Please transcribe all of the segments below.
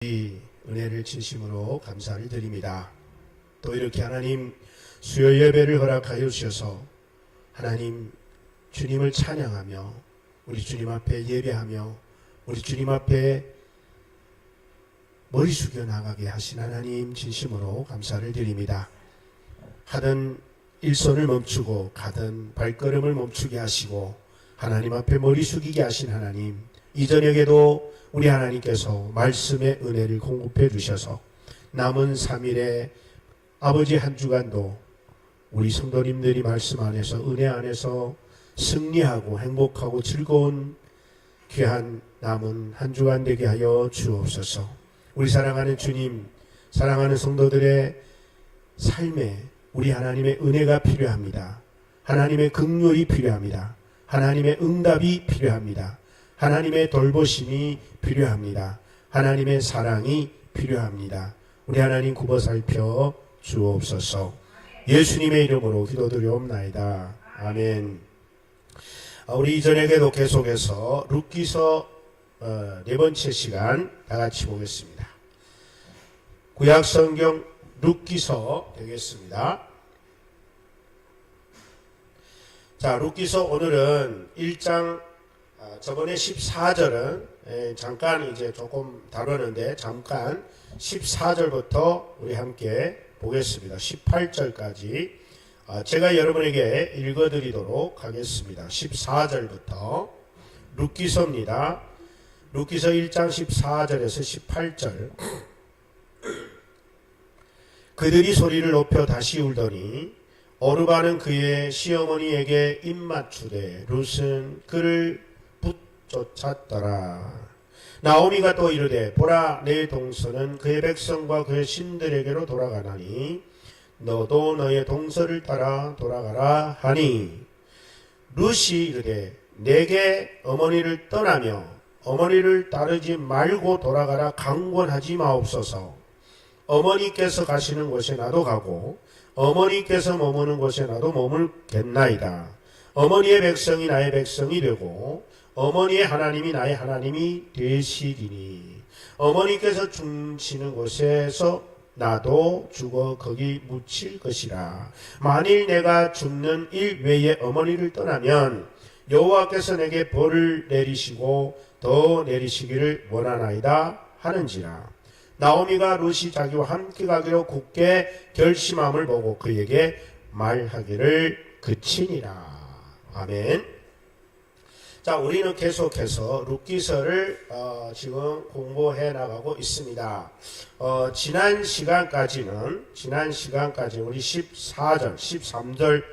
이 은혜를 진심으로 감사를 드립니다. 또 이렇게 하나님 수요 예배를 허락하여 주셔서 하나님 주님을 찬양하며 우리 주님 앞에 예배하며 우리 주님 앞에 머리 숙여 나가게 하신 하나님 진심으로 감사를 드립니다. 하던 일손을 멈추고 가던 발걸음을 멈추게 하시고 하나님 앞에 머리 숙이게 하신 하나님, 이 저녁에도 우리 하나님께서 말씀의 은혜를 공급해 주셔서 남은 3일의 아버지 한 주간도 우리 성도님들이 말씀 안에서 은혜 안에서 승리하고 행복하고 즐거운 귀한 남은 한 주간 되게 하여 주옵소서. 우리 사랑하는 주님, 사랑하는 성도들의 삶에 우리 하나님의 은혜가 필요합니다. 하나님의 긍휼이 필요합니다. 하나님의 응답이 필요합니다. 하나님의 돌보심이 필요합니다. 하나님의 사랑이 필요합니다. 우리 하나님 굽어 살펴 주옵소서. 예수님의 이름으로 기도드리옵나이다. 아멘. 우리 이전에도 계속해서 룻기서 네 번째 시간 다 같이 보겠습니다. 구약성경 룻기서 되겠습니다. 자, 룻기서 오늘은 1장 저번에 14절은 잠깐 이제 조금 다뤘는데 잠깐 14절부터 우리 함께 보겠습니다. 18절까지 제가 여러분에게 읽어드리도록 하겠습니다. 14절부터 룻기서입니다. 룻기서 1장 14절에서 18절. 그들이 소리를 높여 다시 울더니 오르바는 그의 시어머니에게 입맞추되 룻은 그를 붙쫓았더라. 나오미가 또 이르되 보라, 내 동서는 그의 백성과 그의 신들에게로 돌아가나니 너도 너의 동서를 따라 돌아가라 하니, 룻이 이르되 내게 어머니를 떠나며 어머니를 따르지 말고 돌아가라 강권하지 마옵소서. 어머니께서 가시는 곳에 나도 가고 어머니께서 머무는 곳에 나도 머물겠나이다. 어머니의 백성이 나의 백성이 되고 어머니의 하나님이 나의 하나님이 되시리니 어머니께서 죽으시는 곳에서 나도 죽어 거기 묻힐 것이라. 만일 내가 죽는 일 외에 어머니를 떠나면 여호와께서 내게 벌을 내리시고 더 내리시기를 원하나이다 하는지라. 나오미가 룻이 자기와 함께 가기로 굳게 결심함을 보고 그에게 말하기를 그치니라. 아멘. 자, 우리는 계속해서 룻기서를 지금 공부해 나가고 있습니다. 지난 시간까지는 우리 14절, 13절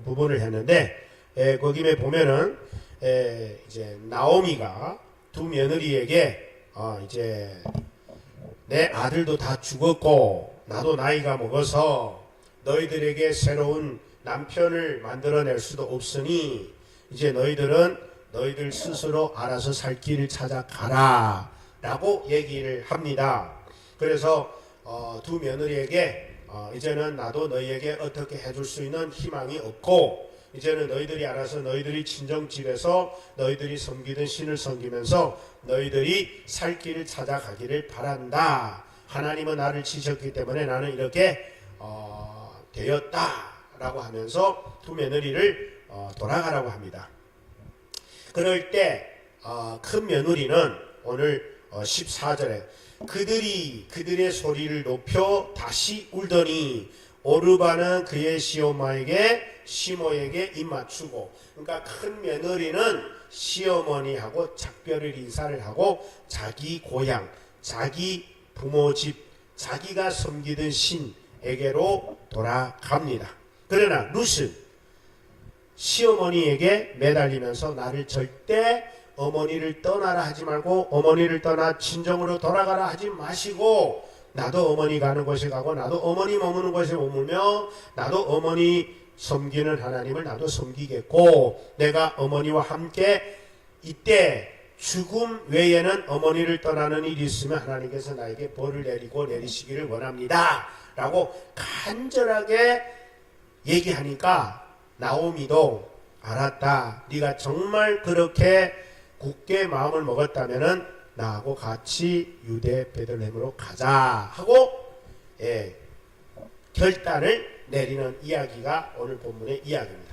부분을 했는데 거기에 보면은 이제 나오미가 두 며느리에게 이제 내 아들도 다 죽었고 나도 나이가 먹어서 너희들에게 새로운 남편을 만들어낼 수도 없으니 이제 너희들 스스로 알아서 살 길을 찾아가라 라고 얘기를 합니다. 그래서 두 며느리에게 이제는 나도 너희에게 어떻게 해줄 수 있는 희망이 없고 이제는 너희들이 알아서 너희들이 친정집에서 너희들이 섬기던 신을 섬기면서 너희들이 살 길을 찾아가기를 바란다. 하나님은 나를 지셨기 때문에 나는 이렇게 되었다라고 하면서 두 며느리를 돌아가라고 합니다. 그럴 때 큰 며느리는 오늘 14절에 그들의 소리를 높여 다시 울더니 오르바는 그의 시모에게 입맞추고, 그러니까 큰 며느리는 시어머니하고 작별을 인사를 하고 자기 고향, 자기 부모 집, 자기가 섬기던 신에게로 돌아갑니다. 그러나 룻은 시어머니에게 매달리면서 나를 절대 어머니를 떠나라 하지 말고 어머니를 떠나 친정으로 돌아가라 하지 마시고 나도 어머니 가는 곳에 가고 나도 어머니 머무는 곳에 머물며 나도 어머니 섬기는 하나님을 나도 섬기겠고 내가 어머니와 함께 이때 죽음 외에는 어머니를 떠나는 일이 있으면 하나님께서 나에게 벌을 내리시기를 원합니다 라고 간절하게 얘기하니까 나오미도 알았다. 네가 정말 그렇게 굳게 마음을 먹었다면은 나하고 같이 유대 베들레헴으로 가자 하고 결단을 내리는 이야기가 오늘 본문의 이야기입니다.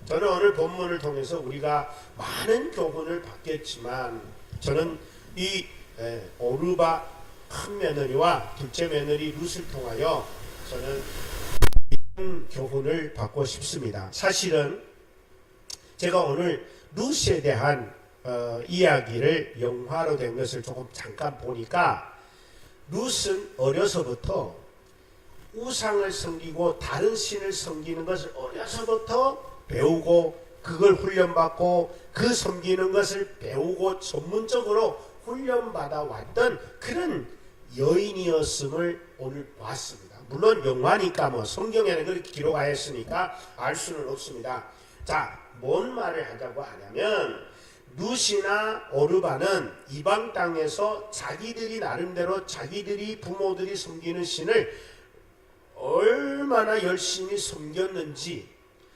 저는 오늘 본문을 통해서 우리가 많은 교훈을 받겠지만 저는 이 오르바 큰 며느리와 둘째 며느리 룻을 통하여 저는 이런 교훈을 받고 싶습니다. 사실은 제가 오늘 룻에 대한 이야기를 영화로 된 것을 조금 잠깐 보니까 룻은 어려서부터 우상을 섬기고 다른 신을 섬기는 것을 어려서부터 배우고 그걸 훈련받고 그 섬기는 것을 배우고 전문적으로 훈련받아 왔던 그런 여인이었음을 오늘 봤습니다. 물론 영화니까 뭐 성경에는 그렇게 기록하였으니까 알 수는 없습니다. 자, 뭔 말을 하자고 하냐면 룻이나 오르바는 이방 땅에서 자기들이 나름대로 자기들이 부모들이 섬기는 신을 얼마나 열심히 섬겼는지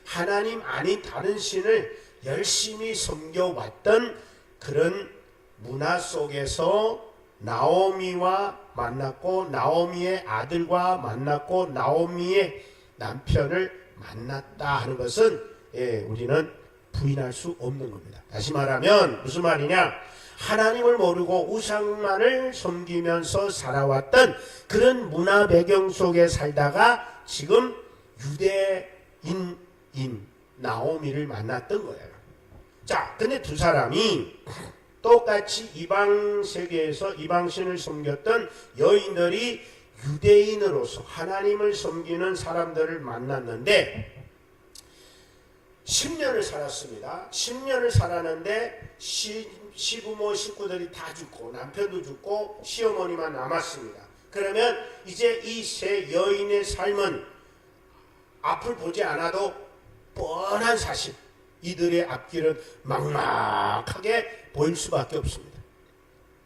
하나님 아닌 다른 신을 열심히 섬겨왔던 그런 문화 속에서 나오미와 만났고 나오미의 아들과 만났고 나오미의 남편을 만났다 하는 것은 우리는 부인할 수 없는 겁니다. 다시 말하면 무슨 말이냐? 하나님을 모르고 우상만을 섬기면서 살아왔던 그런 문화 배경 속에 살다가 지금 유대인인 나오미를 만났던 거예요. 자, 근데 두 사람이 똑같이 이방 세계에서 이방신을 섬겼던 여인들이 유대인으로서 하나님을 섬기는 사람들을 만났는데 10년을 살았습니다. 10년을 살았는데 시부모 식구들이 다 죽고 남편도 죽고 시어머니만 남았습니다. 그러면 이제 이 세 여인의 삶은 앞을 보지 않아도 뻔한 사실, 이들의 앞길은 막막하게 보일 수밖에 없습니다.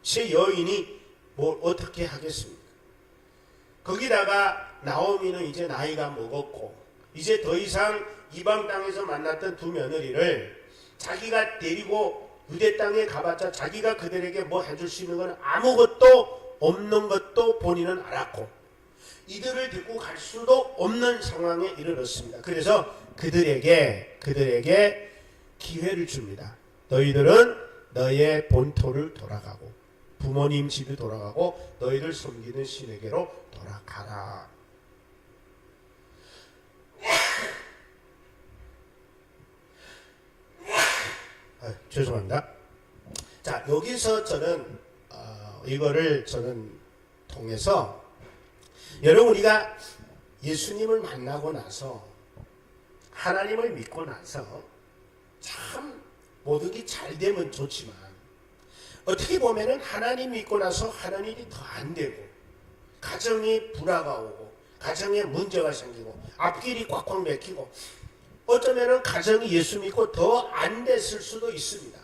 세 여인이 뭘 어떻게 하겠습니까? 거기다가 나오미는 이제 나이가 먹었고 이제 더 이상 이방 땅에서 만났던 두 며느리를 자기가 데리고 유대 땅에 가봤자 자기가 그들에게 뭐 해줄 수 있는 건 아무것도 없는 것도 본인은 알았고 이들을 데리고 갈 수도 없는 상황에 이르렀습니다. 그래서 그들에게 기회를 줍니다. 너희들은 너의 본토를 돌아가고 부모님 집에 돌아가고 너희들 섬기는 신에게로 돌아가라. 죄송합니다. 자, 여기서 저는 이거를 통해서 여러분 우리가 예수님을 만나고 나서 하나님을 믿고 나서 참 모든 게 잘 되면 좋지만 어떻게 보면은 하나님 믿고 나서 하는 일이 더 안 되고 가정이 불화가 오고 가정에 문제가 생기고 앞길이 꽉꽉 막히고 어쩌면은 가정이 예수 믿고 더 안 됐을 수도 있습니다.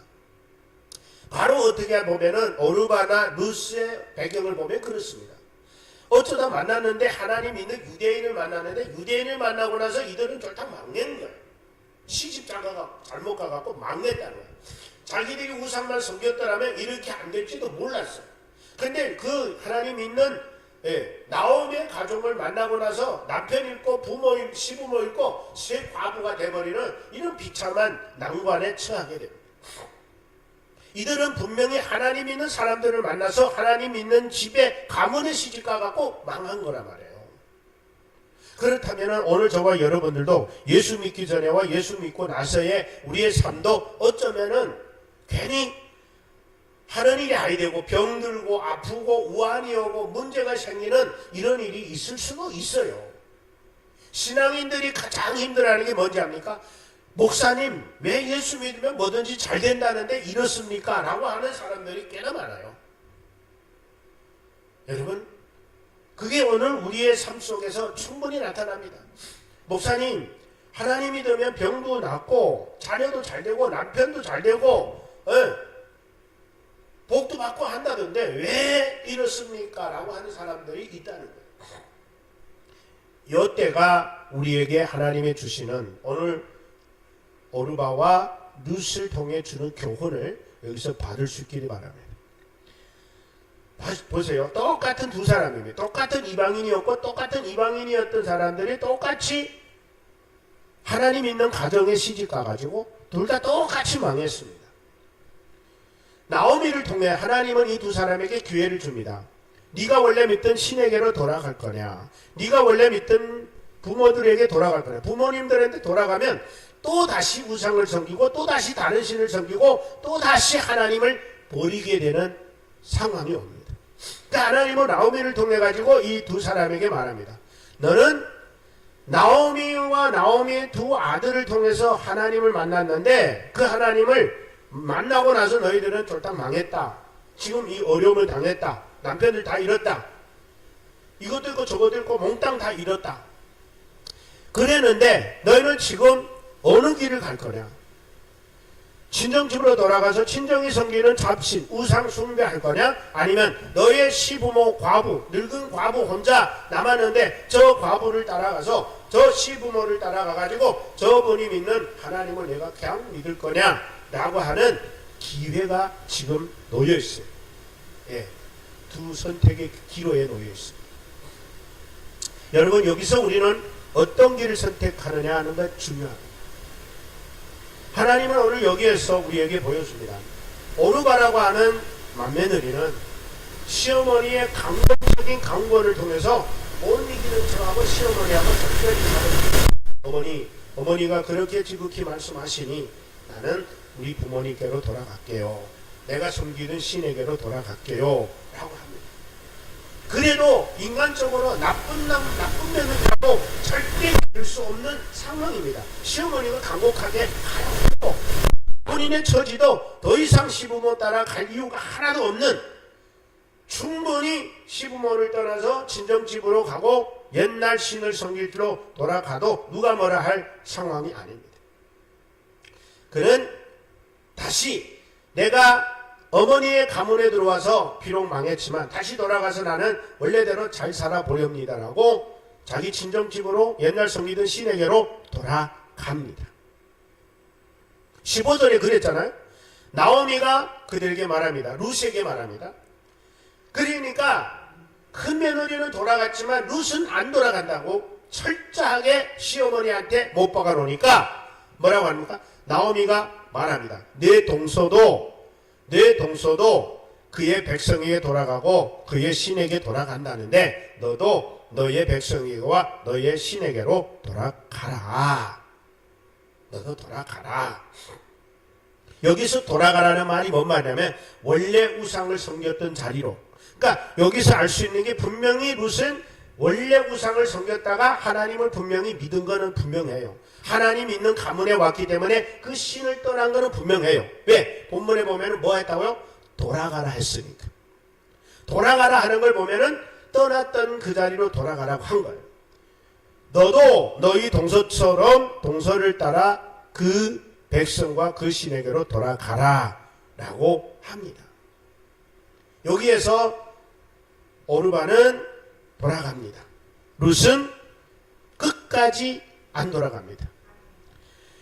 바로 어떻게 보면은 오르바나 룻의 배경을 보면 그렇습니다. 어쩌다 만났는데 하나님 믿는 유대인을 만났는데 유대인을 만나고 나서 이들은 쫄딱 망낸 거예요. 시집 장가가 잘못 가갖고 망냈다는 거예요. 자기들이 우상만 섬겼더라면 이렇게 안 될지도 몰랐어요. 근데 그 하나님 믿는 나오미의 가족을 만나고 나서 남편 잃고 부모 잃고 시부모 잃고 세 과부가 돼버리는 이런 비참한 난관에 처하게 됩니다. 이들은 분명히 하나님 믿는 사람들을 만나서 하나님 믿는 집에 가문에 시집가 갖고 망한 거란 말이에요. 그렇다면 오늘 저와 여러분들도 예수 믿기 전에와 예수 믿고 나서의 우리의 삶도 어쩌면은 괜히 하는 일이 아니 되고 병들고 아프고 우환이 오고 문제가 생기는 이런 일이 있을 수도 있어요. 신앙인들이 가장 힘들어하는 게 뭔지 압니까? 목사님 왜 예수 믿으면 뭐든지 잘 된다는데 이렇습니까? 라고 하는 사람들이 꽤나 많아요. 여러분 그게 오늘 우리의 삶 속에서 충분히 나타납니다. 목사님 하나님 믿으면 병도 낫고 자녀도 잘 되고 남편도 잘 되고 복도 받고 한다던데 왜 이렇습니까? 라고 하는 사람들이 있다는 거예요. 이때가 우리에게 하나님이 주시는 오늘 오르바와 룻을 통해 주는 교훈을 여기서 받을 수 있기를 바랍니다. 보세요. 똑같은 두 사람입니다. 똑같은 이방인이었고 똑같은 이방인이었던 사람들이 똑같이 하나님 있는 가정에 시집 가가지고 둘 다 똑같이 망했습니다. 나오미를 통해 하나님은 이 두 사람에게 기회를 줍니다. 네가 원래 믿던 신에게로 돌아갈 거냐, 네가 원래 믿던 부모들에게 돌아갈 거냐. 부모님들한테 돌아가면 또 다시 우상을 섬기고 또 다시 다른 신을 섬기고 또 다시 하나님을 버리게 되는 상황이 옵니다. 그러니까 하나님은 나오미를 통해 가지고 이 두 사람에게 말합니다. 너는 나오미와 나오미의 두 아들을 통해서 하나님을 만났는데 그 하나님을 만나고 나서 너희들은 쫄딱 망했다. 지금 이 어려움을 당했다. 남편을 다 잃었다. 이것도 있고 저것도 있고 몽땅 다 잃었다. 그랬는데 너희는 지금 어느 길을 갈 거냐? 친정집으로 돌아가서 친정이 섬기는 잡신, 우상 숭배할 거냐? 아니면 너의 시부모, 과부, 늙은 과부 혼자 남았는데 저 과부를 따라가서 저 시부모를 따라가가지고 저분이 믿는 하나님을 내가 그냥 믿을 거냐? 라고 하는 기회가 지금 놓여 있어요. 예, 두 선택의 기로에 놓여 있습니다. 여러분, 여기서 우리는 어떤 길을 선택하느냐 하는 것 중요합니다. 하나님은 오늘 여기에서 우리에게 보여줍니다. 오르바라고 하는 맏며느리는 시어머니의 강권적인 강권을 통해서 못 이기는 척하고 시어머니하고 특별히 사는 어머니가 그렇게 지극히 말씀하시니 나는 우리 부모님께로 돌아갈게요. 내가 섬기는 신에게로 돌아갈게요. 라고 합니다. 그래도 인간적으로 나쁜 며느리라고 절대 이룰 수 없는 상황입니다. 시어머니가 간곡하게 가요. 본인의 처지도 더 이상 시부모 따라 갈 이유가 하나도 없는, 충분히 시부모를 떠나서 친정집으로 가고 옛날 신을 섬길 길로 돌아가도 누가 뭐라 할 상황이 아닙니다. 그는 다시 내가 어머니의 가문에 들어와서 비록 망했지만 다시 돌아가서 나는 원래대로 잘 살아보렵니다라고 자기 친정집으로 옛날 섬기던 신에게로 돌아갑니다. 15절에 그랬잖아요. 나오미가 그들에게 말합니다. 룻에게 말합니다. 그러니까 큰 며느리는 돌아갔지만 룻은 안 돌아간다고 철저하게 시어머니한테 못 박아 놓으니까 뭐라고 합니까? 나오미가 말합니다. 내 동서도 그의 백성에게 돌아가고 그의 신에게 돌아간다는데 너도 너의 백성에게와 너의 신에게로 돌아가라. 너도 돌아가라. 여기서 돌아가라는 말이 뭔 말이냐면 원래 우상을 섬겼던 자리로. 그러니까 여기서 알 수 있는 게 분명히 룻은 원래 우상을 섬겼다가 하나님을 분명히 믿은 거는 분명해요. 하나님 있는 가문에 왔기 때문에 그 신을 떠난 거는 분명해요. 왜? 본문에 보면 뭐 했다고요? 돌아가라 했으니까. 돌아가라 하는 걸 보면은 떠났던 그 자리로 돌아가라고 한 거예요. 너도 너희 동서처럼 동서를 따라 그 백성과 그 신에게로 돌아가라 라고 합니다. 여기에서 오르바는 돌아갑니다. 룻은 끝까지 안 돌아갑니다.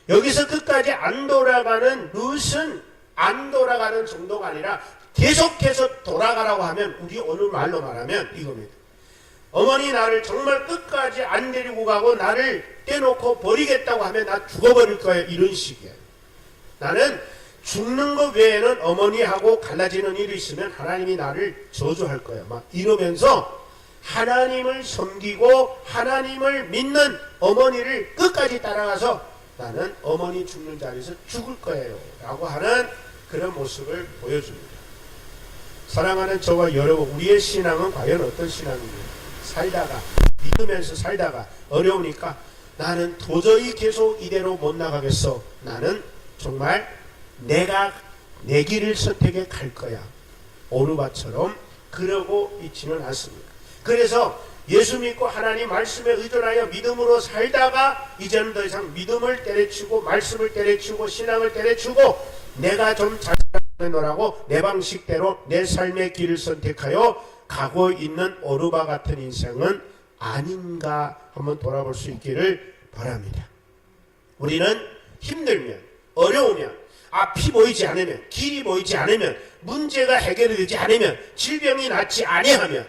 여기서 끝까지 안 돌아가는 룻은 안 돌아가는 정도가 아니라 계속해서 돌아가라고 하면 우리 오늘 말로 말하면 이겁니다. 어머니 나를 정말 끝까지 안 데리고 가고 나를 떼놓고 버리겠다고 하면 나 죽어버릴 거예요. 이런 식이에요. 나는 죽는 것 외에는 어머니하고 갈라지는 일이 있으면 하나님이 나를 저주할 거예요. 막 이러면서 하나님을 섬기고 하나님을 믿는 어머니를 끝까지 따라가서 나는 어머니 죽는 자리에서 죽을 거예요 라고 하는 그런 모습을 보여줍니다. 사랑하는 저와 여러분, 우리의 신앙은 과연 어떤 신앙입니까? 살다가 믿으면서 살다가 어려우니까 나는 도저히 계속 이대로 못 나가겠어. 나는 정말 내가 내 길을 선택해 갈 거야. 오르바처럼 그러고 있지는 않습니다. 그래서 예수 믿고 하나님 말씀에 의존하여 믿음으로 살다가 이제는 더 이상 믿음을 때려치고 말씀을 때려치고 신앙을 때려치고 내가 좀 잘 살아보라고 내 방식대로 내 삶의 길을 선택하여 가고 있는 오르바 같은 인생은 아닌가 한번 돌아볼 수 있기를 바랍니다. 우리는 힘들면 어려우면 앞이 보이지 않으면 길이 보이지 않으면 문제가 해결되지 않으면, 질병이 낫지 아니하면,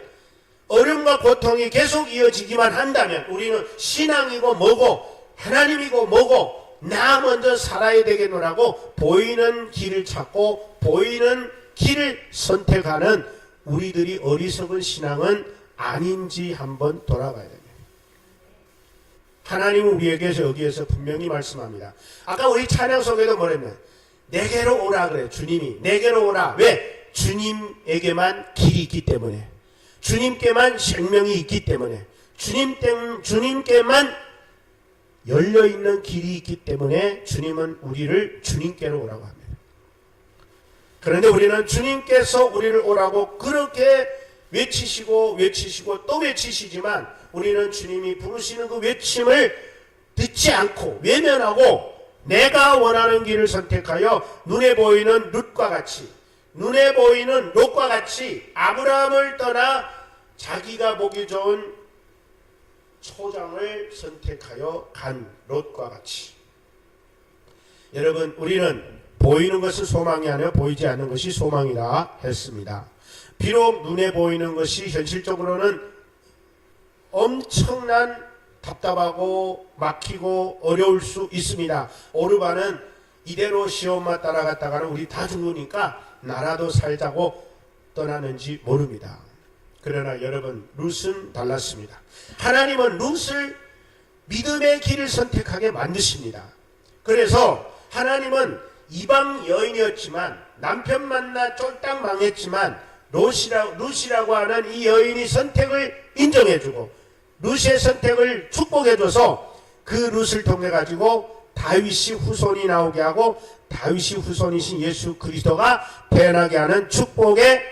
어려움과 고통이 계속 이어지기만 한다면 우리는 신앙이고 뭐고 하나님이고 뭐고 나 먼저 살아야 되겠노라고 보이는 길을 찾고 보이는 길을 선택하는 우리들이 어리석은 신앙은 아닌지 한번 돌아봐야 됩니다. 하나님은 우리에게 여기에서 분명히 말씀합니다. 아까 우리 찬양 속에도 뭐랬냐? 내게로 오라 그래. 주님이 내게로 오라. 왜? 주님에게만 길이 있기 때문에, 주님께만 생명이 있기 때문에, 주님께만 열려있는 길이 있기 때문에 주님은 우리를 주님께로 오라고 합니다. 그런데 우리는 주님께서 우리를 오라고 그렇게 외치시고 또 외치시지만 우리는 주님이 부르시는 그 외침을 듣지 않고 외면하고 내가 원하는 길을 선택하여 눈에 보이는 룻과 같이, 눈에 보이는 롯과 같이 아브라함을 떠나 자기가 보기 좋은 초장을 선택하여 간 롯과 같이. 여러분, 우리는 보이는 것은 소망이 아니라 보이지 않는 것이 소망이라 했습니다. 비록 눈에 보이는 것이 현실적으로는 엄청난 답답하고 막히고 어려울 수 있습니다. 오르반은 이대로 시험만 따라갔다가는 우리 다 죽으니까 나라도 살자고 떠나는지 모릅니다. 그러나 여러분, 룻은 달랐습니다. 하나님은 룻을 믿음의 길을 선택하게 만드십니다. 그래서 하나님은 이방 여인이었지만, 남편 만나 쫄딱 망했지만 룻이라고 하는 이 여인이 선택을 인정해주고 룻의 선택을 축복해줘서 그 룻을 통해 가지고 다윗이 후손이 나오게 하고 다윗이 후손이신 예수 그리스도가 태어나게 하는 축복의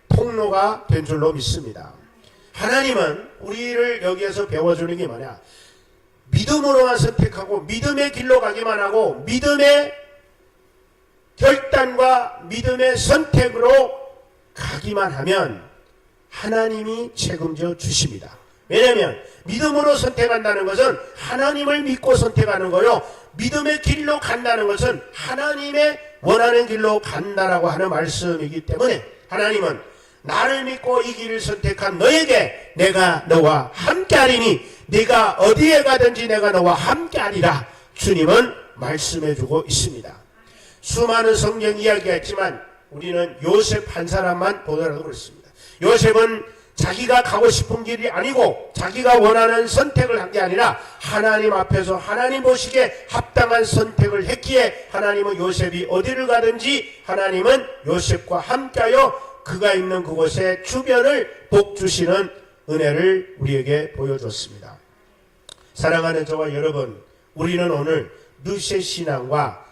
통로가 된 줄로 믿습니다. 하나님은 우리를 여기에서 배워주는 게 뭐냐? 믿음으로만 선택하고 믿음의 길로 가기만 하고 믿음의 결단과 믿음의 선택으로 가기만 하면 하나님이 책임져 주십니다. 왜냐하면 믿음으로 선택한다는 것은 하나님을 믿고 선택하는 거요, 믿음의 길로 간다는 것은 하나님의 원하는 길로 간다라고 하는 말씀이기 때문에 하나님은 나를 믿고 이 길을 선택한 너에게 내가 너와 함께하리니 네가 어디에 가든지 내가 너와 함께하리라 주님은 말씀해주고 있습니다. 수많은 성경 이야기가 있지만 우리는 요셉 한 사람만 보더라도 그렇습니다. 요셉은 자기가 가고 싶은 길이 아니고 자기가 원하는 선택을 한 게 아니라 하나님 앞에서 하나님 보시기에 합당한 선택을 했기에 하나님은 요셉이 어디를 가든지 하나님은 요셉과 함께하여 그가 있는 그곳의 주변을 복주시는 은혜를 우리에게 보여줬습니다. 사랑하는 저와 여러분, 우리는 오늘 룻의 신앙과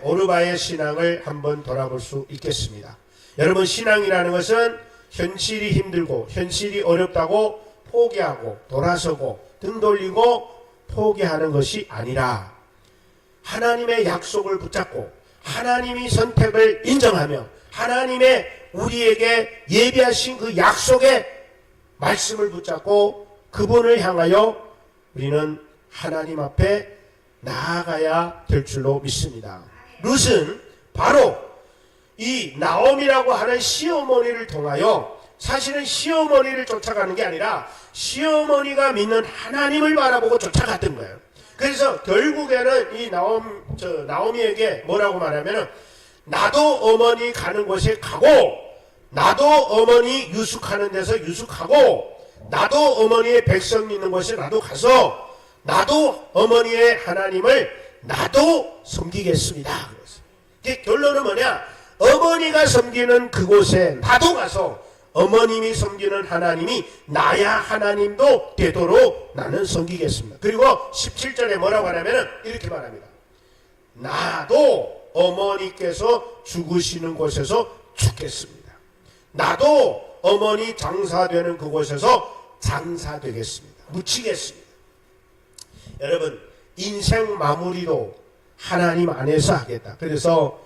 오르바의 신앙을 한번 돌아볼 수 있겠습니다. 여러분, 신앙이라는 것은 현실이 힘들고 현실이 어렵다고 포기하고 돌아서고 등 돌리고 포기하는 것이 아니라 하나님의 약속을 붙잡고 하나님이 선택을 인정하며 하나님의 우리에게 예비하신 그 약속의 말씀을 붙잡고 그분을 향하여 우리는 하나님 앞에 나아가야 될 줄로 믿습니다. 룻은 바로 이 나옴이라고 하는 시어머니를 통하여 사실은 시어머니를 쫓아가는 게 아니라 시어머니가 믿는 하나님을 바라보고 쫓아갔던 거예요. 그래서 결국에는 이 나오미에게 뭐라고 말하면은 나도 어머니 가는 곳에 가고 나도 어머니 유숙하는 데서 유숙하고 나도 어머니의 백성 있는 곳에 나도 가서 나도 어머니의 하나님을 나도 섬기겠습니다. 이게 결론은 뭐냐? 어머니가 섬기는 그곳에 나도 가서 어머님이 섬기는 하나님이 나야 하나님도 되도록 나는 섬기겠습니다. 그리고 17절에 뭐라고 하냐면 이렇게 말합니다. 나도 어머니께서 죽으시는 곳에서 죽겠습니다. 나도 어머니 장사되는 그곳에서 장사되겠습니다. 묻히겠습니다. 여러분, 인생 마무리도 하나님 안에서 하겠다. 그래서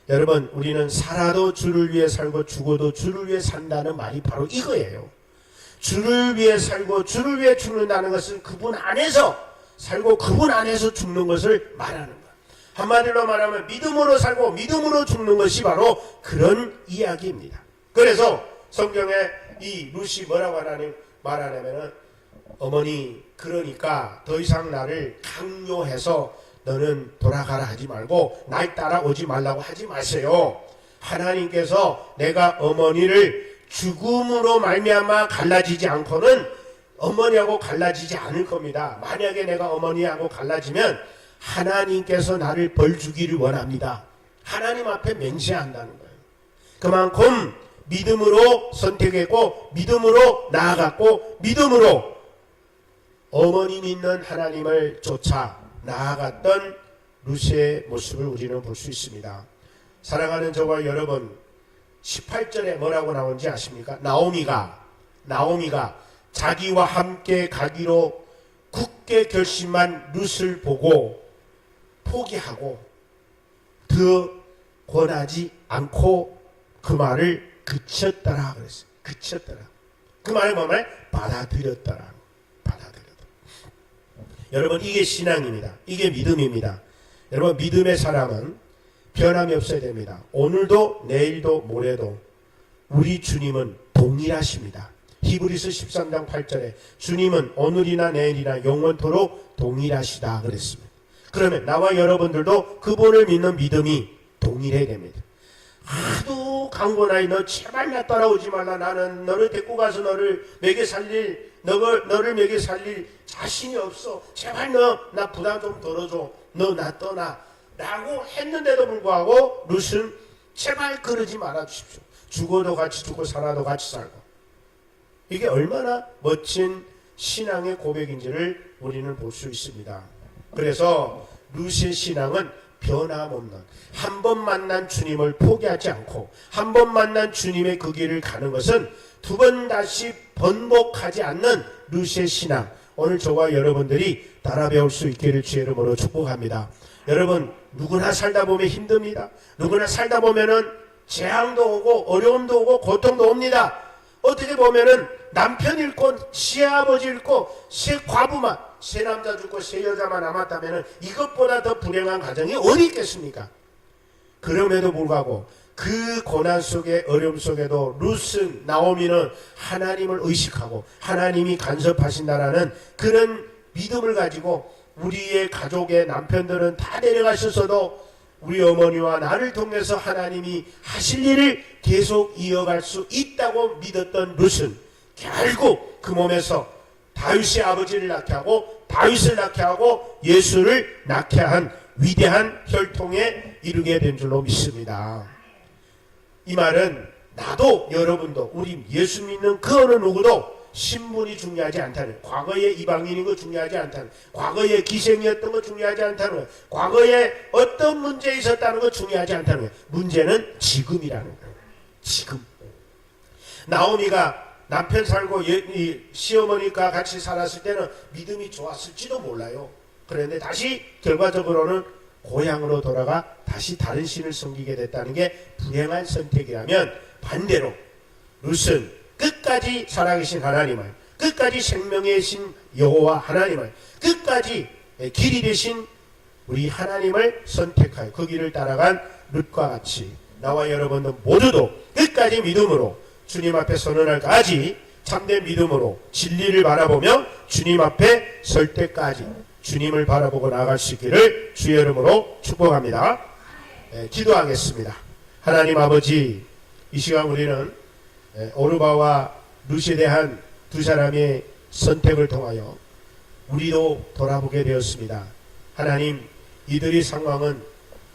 여러분, 우리는 살아도 주를 위해 살고 죽어도 주를 위해 산다는 말이 바로 이거예요. 주를 위해 살고 주를 위해 죽는다는 것은 그분 안에서 살고 그분 안에서 죽는 것을 말하는 거예요. 한마디로 말하면 믿음으로 살고 믿음으로 죽는 것이 바로 그런 이야기입니다. 그래서 성경에 이 룻이 뭐라고 말하냐면은 어머니 그러니까 더 이상 나를 강요해서 너는 돌아가라 하지 말고 날 따라오지 말라고 하지 마세요. 하나님께서 내가 어머니를 죽음으로 말미암아 갈라지지 않고는 어머니하고 갈라지지 않을 겁니다. 만약에 내가 어머니하고 갈라지면 하나님께서 나를 벌 주기를 원합니다. 하나님 앞에 맹세한다는 거예요. 그만큼 믿음으로 선택했고 믿음으로 나아갔고 믿음으로 어머니 믿는 하나님을 쫓아 나아갔던 룻의 모습을 우리는 볼 수 있습니다. 사랑하는 저와 여러분, 18절에 뭐라고 나오는지 아십니까? 나오미가 자기와 함께 가기로 굳게 결심한 룻을 보고 포기하고 더 권하지 않고 그 말을 그쳤더라 그랬어요. 그쳤더라. 그 말이 뭐냐면 받아들였더라. 여러분, 이게 신앙입니다. 이게 믿음입니다. 여러분, 믿음의 사람은 변함이 없어야 됩니다. 오늘도 내일도 모레도 우리 주님은 동일하십니다. 히브리서 13장 8절에 주님은 오늘이나 내일이나 영원토록 동일하시다 그랬습니다. 그러면 나와 여러분들도 그분을 믿는 믿음이 동일해야 됩니다. 하도 강권하니 너 제발 나 따라오지 말라. 나는 너를 데리고 가서 너를 먹여 살릴 자신이 없어. 제발 너 나 부담 좀 덜어줘. 너 나 떠나. 라고 했는데도 불구하고 룻은 제발 그러지 말아 주십시오. 죽어도 같이 죽고 살아도 같이 살고. 이게 얼마나 멋진 신앙의 고백인지를 우리는 볼 수 있습니다. 그래서 룻의 신앙은 변함없는, 한 번 만난 주님을 포기하지 않고 한 번 만난 주님의 그 길을 가는 것은 두 번 다시 번복하지 않는 룻의 신앙, 오늘 저와 여러분들이 따라 배울 수 있기를 주의 이름으로 축복합니다. 여러분, 누구나 살다 보면 힘듭니다. 누구나 살다 보면은 재앙도 오고 어려움도 오고 고통도 옵니다. 어떻게 보면은 남편 잃고 시아버지 잃고 세 과부만, 세 남자 죽고 세 여자만 남았다면은 이것보다 더 불행한 가정이 어디 있겠습니까? 그럼에도 불구하고 그 고난 속에 어려움 속에도 룻은, 나오미는 하나님을 의식하고 하나님이 간섭하신다라는 그런 믿음을 가지고 우리의 가족의 남편들은 다 내려가셨어도 우리 어머니와 나를 통해서 하나님이 하실 일을 계속 이어갈 수 있다고 믿었던 룻은 결국 그 몸에서 다윗의 아버지를 낳게 하고 다윗을 낳게 하고 예수를 낳게 한 위대한 혈통에 이르게 된 줄로 믿습니다. 이 말은 나도 여러분도 우리 예수 믿는 그 어느 누구도 신분이 중요하지 않다는, 과거에 이방인인 거 중요하지 않다는, 과거에 기생이었던 거 중요하지 않다는 거예요. 과거에 어떤 문제 있었다는 거 중요하지 않다는 거예요. 문제는 지금이라는 거예요. 지금. 나오미가 남편 살고 시어머니가 같이 살았을 때는 믿음이 좋았을지도 몰라요. 그런데 다시 결과적으로는 고향으로 돌아가 다시 다른 신을 섬기게 됐다는 게 불행한 선택이라면, 반대로 룻은 끝까지 살아계신 하나님을, 끝까지 생명의 신 여호와 하나님을, 끝까지 길이 되신 우리 하나님을 선택하여 그 길을 따라간 룻과 같이 나와 여러분도 모두도 끝까지 믿음으로 주님 앞에 선언할까지 참된 믿음으로 진리를 바라보며 주님 앞에 설 때까지 주님을 바라보고 나아갈 수 있기를 주의 이름으로 축복합니다. 기도하겠습니다. 하나님 아버지, 이 시간 우리는 오르바와 룻에 대한 두 사람의 선택을 통하여 우리도 돌아보게 되었습니다. 하나님, 이들의 상황은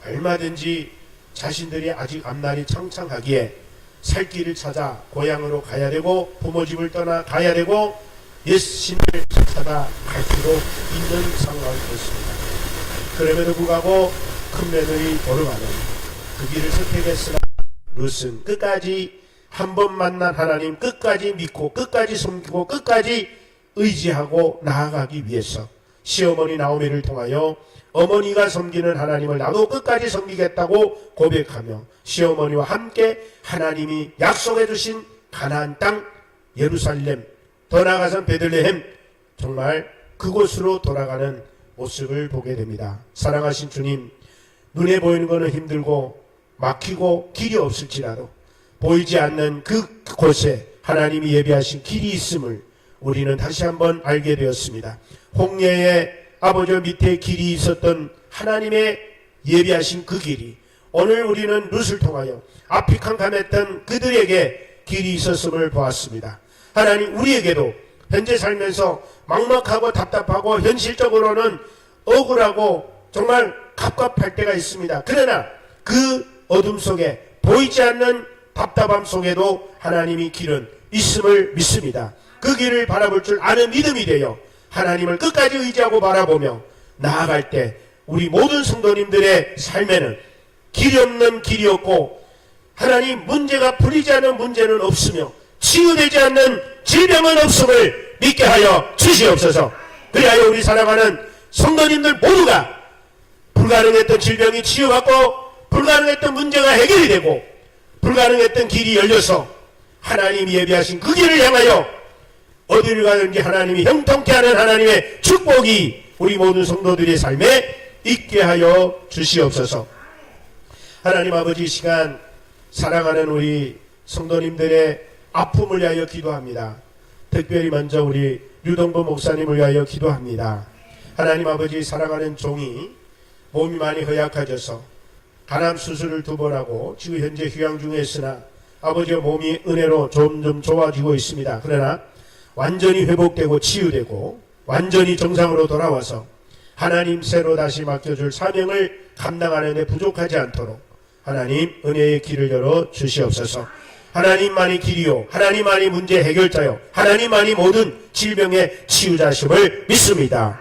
얼마든지 자신들이 아직 앞날이 창창하기에 살 길을 찾아 고향으로 가야 되고 부모 집을 떠나 가야 되고 옛신을 찾아 갈 수도 있는 상황이었습니다. 그럼에도 불구하고 큰 며느리 오르가는 그 길을 선택했으나 룻은 끝까지 한 번 만난 하나님 끝까지 믿고 끝까지 섬기고 끝까지 의지하고 나아가기 위해서 시어머니 나오미를 통하여 어머니가 섬기는 하나님을 나도 끝까지 섬기겠다고 고백하며 시어머니와 함께 하나님이 약속해 주신 가나안 땅 예루살렘, 더 나아가선 베들레헴, 정말 그곳으로 돌아가는 모습을 보게 됩니다. 사랑하신 주님, 눈에 보이는 것은 힘들고 막히고 길이 없을지라도 보이지 않는 그 곳에 하나님이 예비하신 길이 있음을 우리는 다시 한번 알게 되었습니다. 홍해의 아버지 밑에 길이 있었던 하나님의 예비하신 그 길이 오늘 우리는 룻을 통하여 앞이 캄캄했던 그들에게 길이 있었음을 보았습니다. 하나님 우리에게도 현재 살면서 막막하고 답답하고 현실적으로는 억울하고 정말 갑갑할 때가 있습니다. 그러나 그 어둠 속에 보이지 않는 답답함 속에도 하나님이 길은 있음을 믿습니다. 그 길을 바라볼 줄 아는 믿음이 되어 하나님을 끝까지 의지하고 바라보며 나아갈 때 우리 모든 성도님들의 삶에는 길이 없는 길이 없고 하나님 문제가 풀리지 않는 문제는 없으며 치유되지 않는 질병은 없음을 믿게 하여 주시옵소서. 그리하여 우리 살아가는 성도님들 모두가 불가능했던 질병이 치유받고 불가능했던 문제가 해결이 되고 불가능했던 길이 열려서 하나님이 예비하신 그 길을 향하여 어디를 가든지 하나님이 형통케 하는 하나님의 축복이 우리 모든 성도들의 삶에 있게 하여 주시옵소서. 하나님 아버지, 이 시간 사랑하는 우리 성도님들의 아픔을 위하여 기도합니다. 특별히 먼저 우리 류동보 목사님을 위하여 기도합니다. 하나님 아버지, 사랑하는 종이 몸이 많이 허약해져서 간암 수술을 2번 하고 지금 현재 휴양 중에 있으나 아버지의 몸이 은혜로 점점 좋아지고 있습니다. 그러나 완전히 회복되고 치유되고 완전히 정상으로 돌아와서 하나님 새로 다시 맡겨줄 사명을 감당하는 데 부족하지 않도록 하나님 은혜의 길을 열어 주시옵소서. 하나님만이 길이요 하나님만이 문제 해결자요 하나님만이 모든 질병의 치유자심을 믿습니다.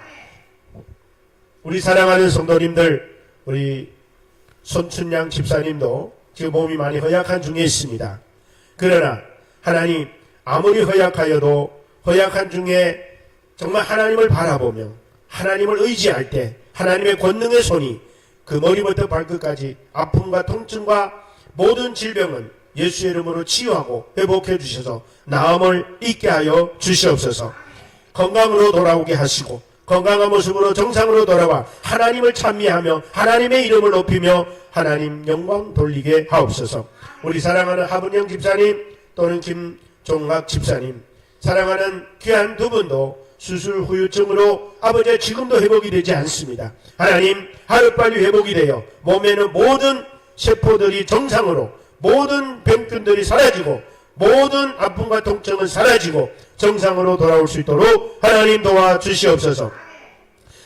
우리 사랑하는 성도님들, 우리 손춘양 집사님도 지금 몸이 많이 허약한 중에 있습니다. 그러나 하나님 아무리 허약하여도 허약한 중에 정말 하나님을 바라보며 하나님을 의지할 때 하나님의 권능의 손이 그 머리부터 발끝까지 아픔과 통증과 모든 질병은 예수의 이름으로 치유하고 회복해 주셔서 나음을 잊게 하여 주시옵소서. 건강으로 돌아오게 하시고 건강한 모습으로 정상으로 돌아와 하나님을 찬미하며 하나님의 이름을 높이며 하나님 영광 돌리게 하옵소서. 우리 사랑하는 하분영 집사님 또는 김종학 집사님, 사랑하는 귀한 2분도 수술 후유증으로 아버지 지금도 회복이 되지 않습니다. 하나님 하루빨리 회복이 되어 몸에는 모든 세포들이 정상으로 모든 병균들이 사라지고 모든 아픔과 통증은 사라지고 정상으로 돌아올 수 있도록 하나님 도와주시옵소서.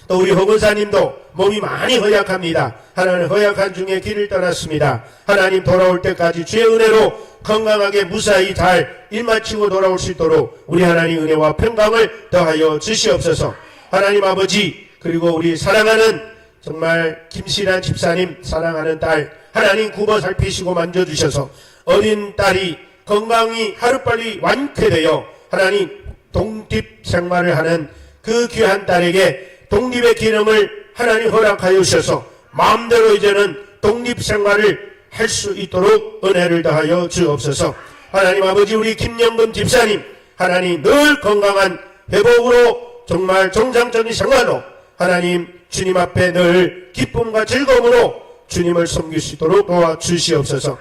또 우리 허근사님도 몸이 많이 허약합니다. 하나님 허약한 중에 길을 떠났습니다. 하나님 돌아올 때까지 주의 은혜로 건강하게 무사히 잘 일마치고 돌아올 수 있도록 우리 하나님 은혜와 평강을 더하여 주시옵소서. 하나님 아버지, 그리고 우리 사랑하는 정말 김실한 집사님 사랑하는 딸 하나님 굽어 살피시고 만져주셔서 어린 딸이 건강이 하루빨리 완쾌되어 하나님 독립 생활을 하는 그 귀한 딸에게 독립의 기능을 하나님 허락하여 주셔서 마음대로 이제는 독립 생활을 할 수 있도록 은혜를 더하여 주옵소서. 하나님 아버지, 우리 김영금 집사님 하나님 늘 건강한 회복으로 정말 정상적인 생활로 하나님 주님 앞에 늘 기쁨과 즐거움으로 주님을 섬길 수 있도록 도와주시옵소서.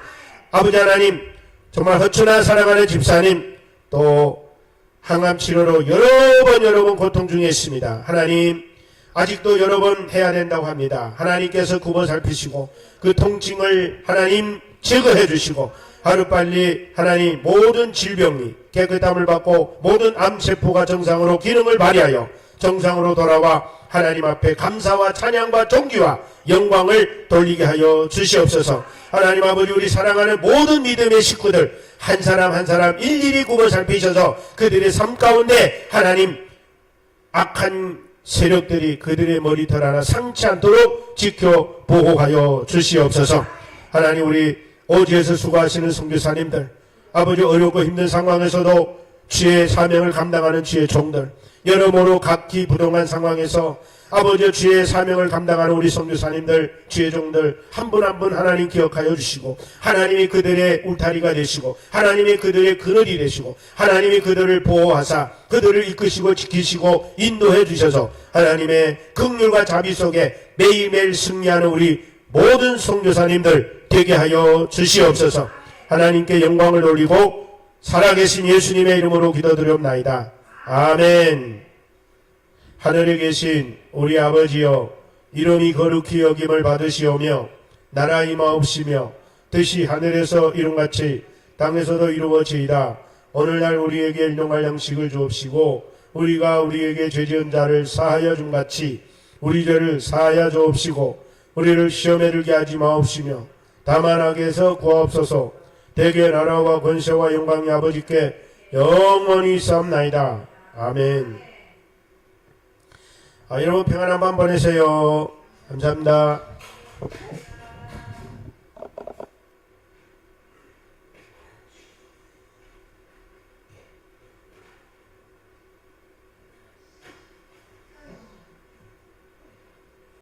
아버지 하나님, 정말 허천한 사랑하는 집사님 또 항암 치료로 여러 번 고통 중에 있습니다. 하나님 아직도 여러 번 해야 된다고 합니다. 하나님께서 굽어 살피시고 그 통증을 하나님 제거해 주시고 하루빨리 하나님 모든 질병이 깨끗함을 받고 모든 암세포가 정상으로 기능을 발휘하여 정상으로 돌아와 하나님 앞에 감사와 찬양과 존귀와 영광을 돌리게 하여 주시옵소서. 하나님 아버지, 우리 사랑하는 모든 믿음의 식구들 한 사람 한 사람 일일이 굽어 살피셔서 그들의 삶 가운데 하나님 악한 세력들이 그들의 머리털 하나 상치 않도록 지켜 보호하여 주시옵소서. 하나님, 우리 오지에서 수고하시는 선교사님들, 아버지 어렵고 힘든 상황에서도 주의 사명을 감당하는 주의 종들, 여러모로 각기 부동한 상황에서 아버지 주의 사명을 감당하는 우리 선교사님들, 주의 종들 한 분 한 분 하나님 기억하여 주시고 하나님이 그들의 울타리가 되시고 하나님이 그들의 그늘이 되시고 하나님이 그들을 보호하사 그들을 이끄시고 지키시고 인도해 주셔서 하나님의 긍휼과 자비 속에 매일매일 승리하는 우리 모든 선교사님들 되게 하여 주시옵소서. 하나님께 영광을 돌리고 살아계신 예수님의 이름으로 기도드리옵나이다. 아멘. 하늘에 계신 우리 아버지여, 이름이 거룩히 여김을 받으시오며 나라 임하옵시며 뜻이 하늘에서 이룬같이 땅에서도 이루어지이다. 오늘날 우리에게 일용할 양식을 주옵시고 우리가 우리에게 죄지은 자를 사하여 준같이 우리 죄를 사하여 주옵시고 우리를 시험에 들게 하지 마옵시며 다만 악에서 구하옵소서. 대개 나라와 권세와 영광이 아버지께 영원히 있사옵나이다. 아멘. 여러분 평안한 밤 보내세요. 감사합니다.